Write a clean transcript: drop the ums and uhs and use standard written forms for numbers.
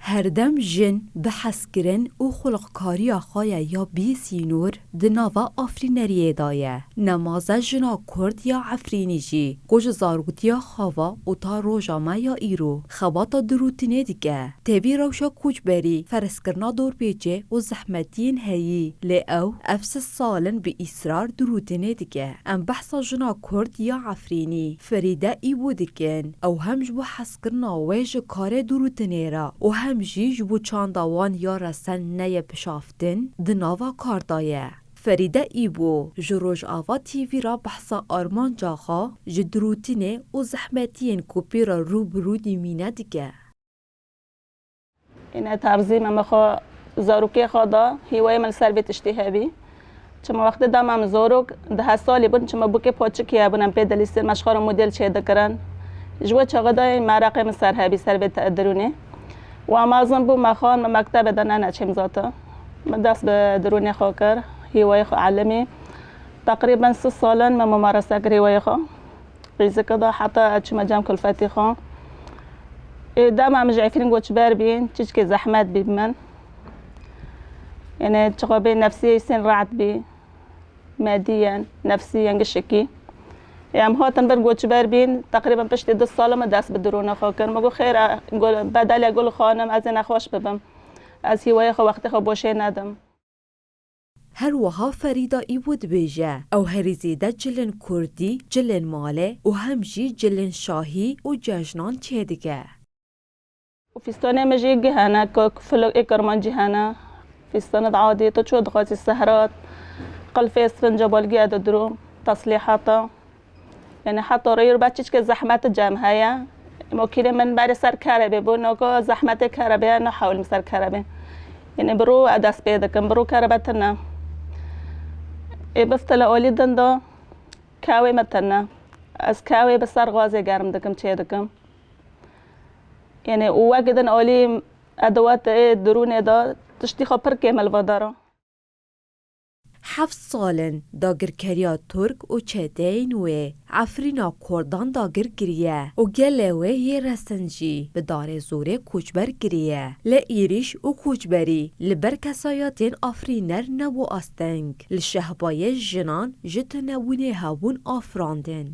هردم جن به حسکرن او خلقکاری آخای یا بی سینور دناوا آفرینریه دایه. نماز جنا کرد یا عفرینی جی. گوش زارگوت یا خوا و تا روژامه یا ایرو. خواتا دروتینه دیگه. تبی روشا کوچ بری فرسکرنا دور بیجه و زحمتین هایی. لی او افس سالن به اصرار دروتینه دیگه. ام بحثا جنا کرد یا عفرینی. فریده ای بودکن. او همج بو حسکرنا ویج کار دروتینه را. و همجی جبو چاندوان یا رسن نیه پشافتن دناوا کاردایه. فریده ای بو جروج آوا تیوی را بحثا آرمان جاخا جدروتینه و زحمتین کوپی را رو برو دیمینه دیگه. اینه ترزیم مخوا زاروکی خدا هیوای من سر بیت اشتیهابی چما وقت دامم زاروک 10 سالی بود چما بوکه پاچکی ابونم پیدلیستر مشخار مدل چه دکرن جوا چقدر معرقه من سر بیت درونه و امازون بو مخان مکتب دنانه چیم زاته دست به درونی خاکر هیوای خو علمی تقریبا 3 سالن من ممارسه کر هیوای خو قیزه کدا حتی چما جام کلفتی خو دام هم جعفرین گوش بر بین چیز که زحمت بی من یعنی چقابه نفسیه سن راحت بی ماديا نفسيا قشكي يعني هاتن برجوش باربين تقريبا بشت 2 سال ما دست بدرونه خاكر مگو خیر اقول بدل اقول خانم از این خوش ببم از هوای خو وقت خو باشه ندم هر وها فریدا ای بود بیجه او هریزیده جلن کردی جلن ماله و همجی جلن شاهی و ججنان چه دیگه وفستان مجي جهانا كفلو إكرمان جهانا فستان عادي تشو دخات السهرات قل فيستن جبال جاد دروم تصليحاتا يعني حتى رير باتشش كزحمات الجامعة ممكن من بعد سر كهرباء بونوكو زحمة كهرباء نحاول مسر كهرباء يعني برو أداس بيدكم برو كهرباء بفتلا أولي دندو كاوي متنا از كاوي بسر غازي قارم دكم چه دكم يعني واجدن أولي أدوات درون دا تشتي خبر كامل ودارا 7 سالن داگر کریا ترک و چهدین و عفرینا کردان داگر گریه و گلوه یه رسنجی به دار زوره کوچبر گریه لئیریش و کوچبری لبر کسایاتین آفرینر نبو آستنگ لشهبای جنان جت نبونه هاون آفراندن